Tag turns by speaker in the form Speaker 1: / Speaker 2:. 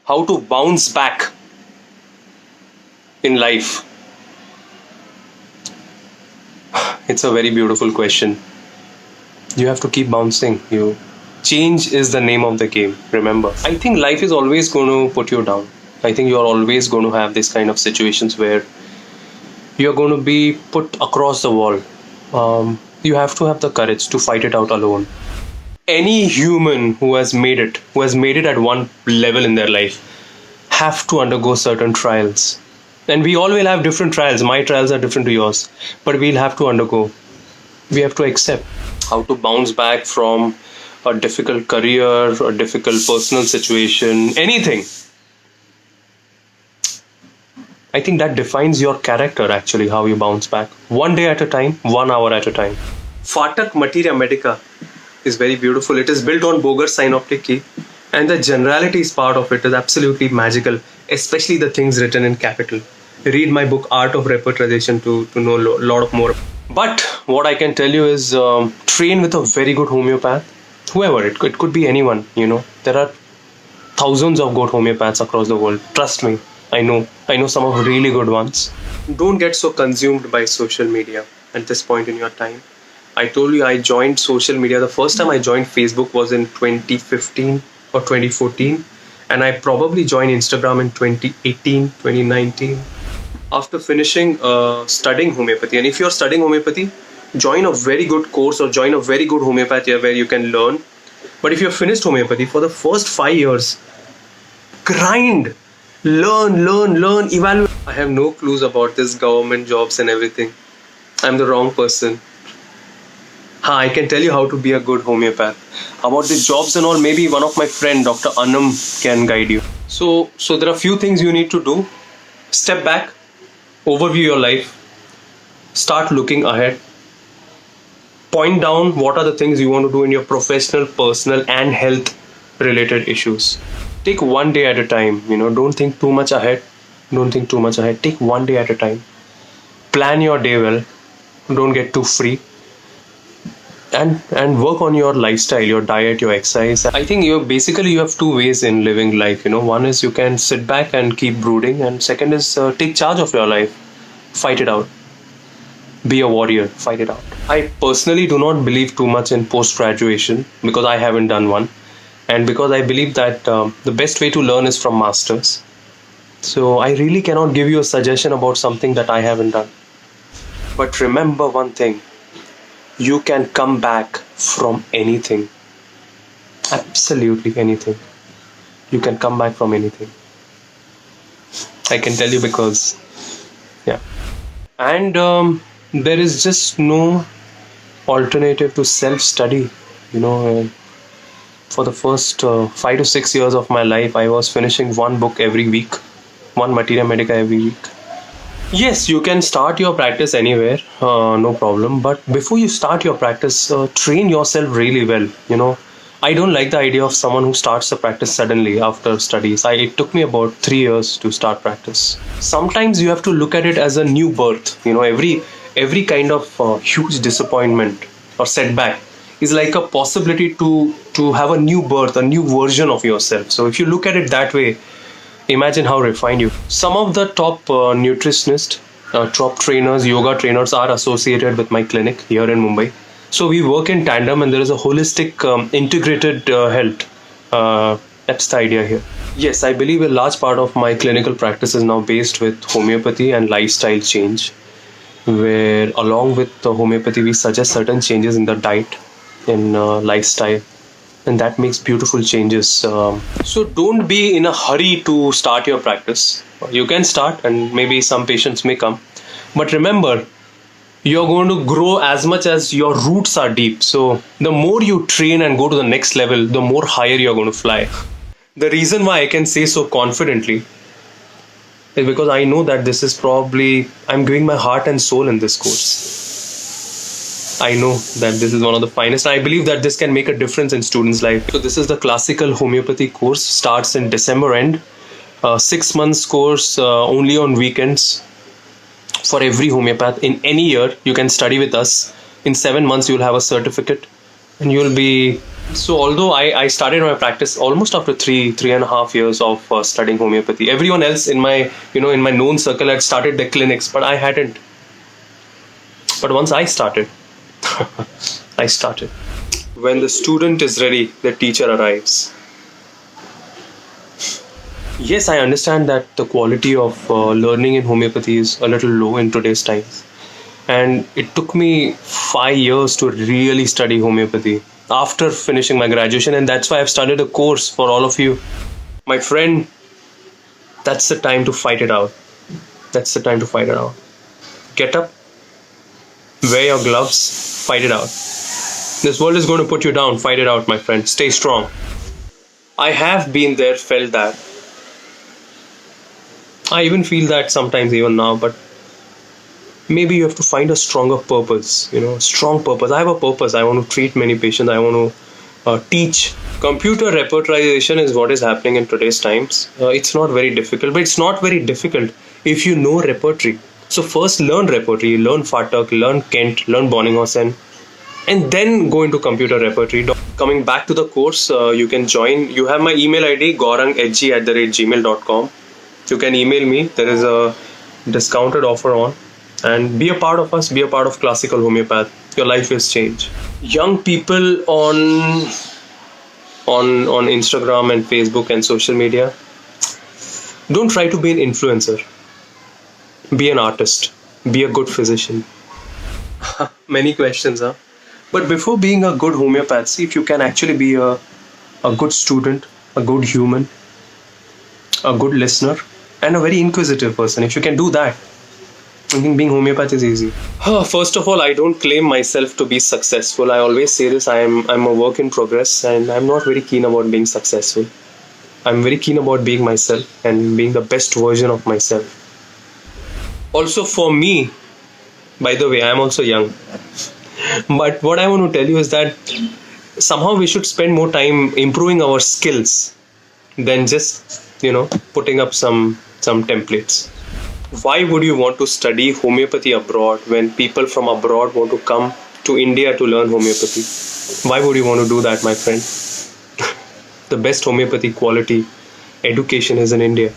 Speaker 1: how to bounce back in life. It's a very beautiful question. You have to keep bouncing. Change is the name of the game, remember. I think life is always going to put you down. I think you're always going to have this kind of situations where you're going to be put across the wall. You have to have the courage to fight it out alone. Any human who has made it at one level in their life, have to undergo certain trials. And we all will have different trials. My trials are different to yours. But we'll have to undergo. We have to accept how to bounce back from a difficult career, a difficult personal situation, anything. I think that defines your character actually, how you bounce back. 1 day at a time, 1 hour at a time. Fatak Materia Medica is very beautiful. It is built on Boger synoptic key. And the generalities part of it is absolutely magical, especially the things written in capital. Read my book, Art of Repertorisation, to know a lot of more. But what I can tell you is train with a very good homeopath. Whoever, it could be anyone, There are thousands of good homeopaths across the world. Trust me, I know some of really good ones. Don't get so consumed by social media at this point in your time. I told you I joined social media. The first time I joined Facebook was in 2015 or 2014. And I probably joined Instagram in 2018, 2019. After finishing studying homeopathy, and if you're studying homeopathy, join a very good course or join a very good homeopathy where you can learn. But if you're finished homeopathy, for the first 5 years, grind, learn, evaluate. I have no clues about this government jobs and everything. I'm the wrong person. I can tell you how to be a good homeopath. About the jobs and all, maybe one of my friend, Dr. Anam, can guide you. So there are few things you need to do. Step back, overview your life, start looking ahead, point down what are the things you want to do in your professional, personal and health related issues. Take 1 day at a time, don't think too much ahead. Take 1 day at a time. Plan your day well, don't get too free. And work on your lifestyle, your diet, your exercise. I think you have two ways in living life. One is you can sit back and keep brooding, and second is take charge of your life. Fight it out. Be a warrior. Fight it out. I personally do not believe too much in post-graduation because I haven't done one, and because I believe that the best way to learn is from masters. So I really cannot give you a suggestion about something that I haven't done. But remember one thing. You can come back from anything. Absolutely anything. You can come back from anything. I can tell you because, yeah. And there is just no alternative to self-study. For the first 5 to 6 years of my life, I was finishing one book every week, one Materia Medica every week. Yes, you can start your practice anywhere, no problem. But before you start your practice, train yourself really well. I don't like the idea of someone who starts the practice suddenly after studies. It took me about 3 years to start practice. Sometimes you have to look at it as a new birth. Every kind of huge disappointment or setback is like a possibility to have a new birth, a new version of yourself. So if you look at it that way, imagine how refined you. Some of the top nutritionists, top trainers, yoga trainers are associated with my clinic here in Mumbai. So we work in tandem, and there is a holistic, integrated health. That's the idea here. Yes, I believe a large part of my clinical practice is now based with homeopathy and lifestyle change, where along with the homeopathy, we suggest certain changes in the diet, in lifestyle. And that makes beautiful changes. So don't be in a hurry to start your practice. You can start and maybe some patients may come. But remember, you're going to grow as much as your roots are deep. So the more you train and go to the next level, the more higher you're going to fly. The reason why I can say so confidently is because I know that this is probably, I'm giving my heart and soul in this course. I know that this is one of the finest. I believe that this can make a difference in students' life. So this is the classical homeopathy course. Starts in December end. 6 months course only on weekends for every homeopath. In any year, you can study with us. In 7 months, you'll have a certificate and you'll be So although I started my practice almost after three and a half years of studying homeopathy, everyone else in my in my known circle had started their clinics, but I hadn't. But once I started, I started. When the student is ready, the teacher arrives. Yes, I understand that the quality of learning in homeopathy is a little low in today's times. And it took me 5 years to really study homeopathy after finishing my graduation, and that's why I've started a course for all of you. My friend, that's the time to fight it out. That's the time to fight it out. Get up, wear your gloves, fight it out. This world is going to put you down. Fight it out, my friend. Stay strong. I have been there, felt that. I even feel that sometimes, even now, but maybe you have to find a stronger purpose, strong purpose. I have a purpose. I want to treat many patients. I want to teach. Computer repertorisation is what is happening in today's times. It's not very difficult, but it's not very difficult if you know repertory. So first learn repertory, learn Fatak, learn Kent, learn Bonninghausen, and then go into computer repertory. Coming back to the course, you can join. You have my email ID, gaurang@gmail.com. You can email me. There is a discounted offer on. And be a part of us, be a part of Classical Homeopath. Your life will change. Young people on Instagram and Facebook and social media, don't try to be an influencer. Be an artist. Be a good physician. Many questions, huh? But before being a good homeopath, see if you can actually be a good student, a good human, a good listener, and a very inquisitive person. If you can do that, I think being homeopath is easy. First of all, I don't claim myself to be successful. I always say this, I'm a work in progress, and I'm not very keen about being successful. I'm very keen about being myself and being the best version of myself. Also for me, by the way, I'm also young. But what I want to tell you is that somehow we should spend more time improving our skills than just, putting up some templates. Why would you want to study homeopathy abroad when people from abroad want to come to India to learn homeopathy? Why would you want to do that, my friend? The best homeopathy quality education is in India.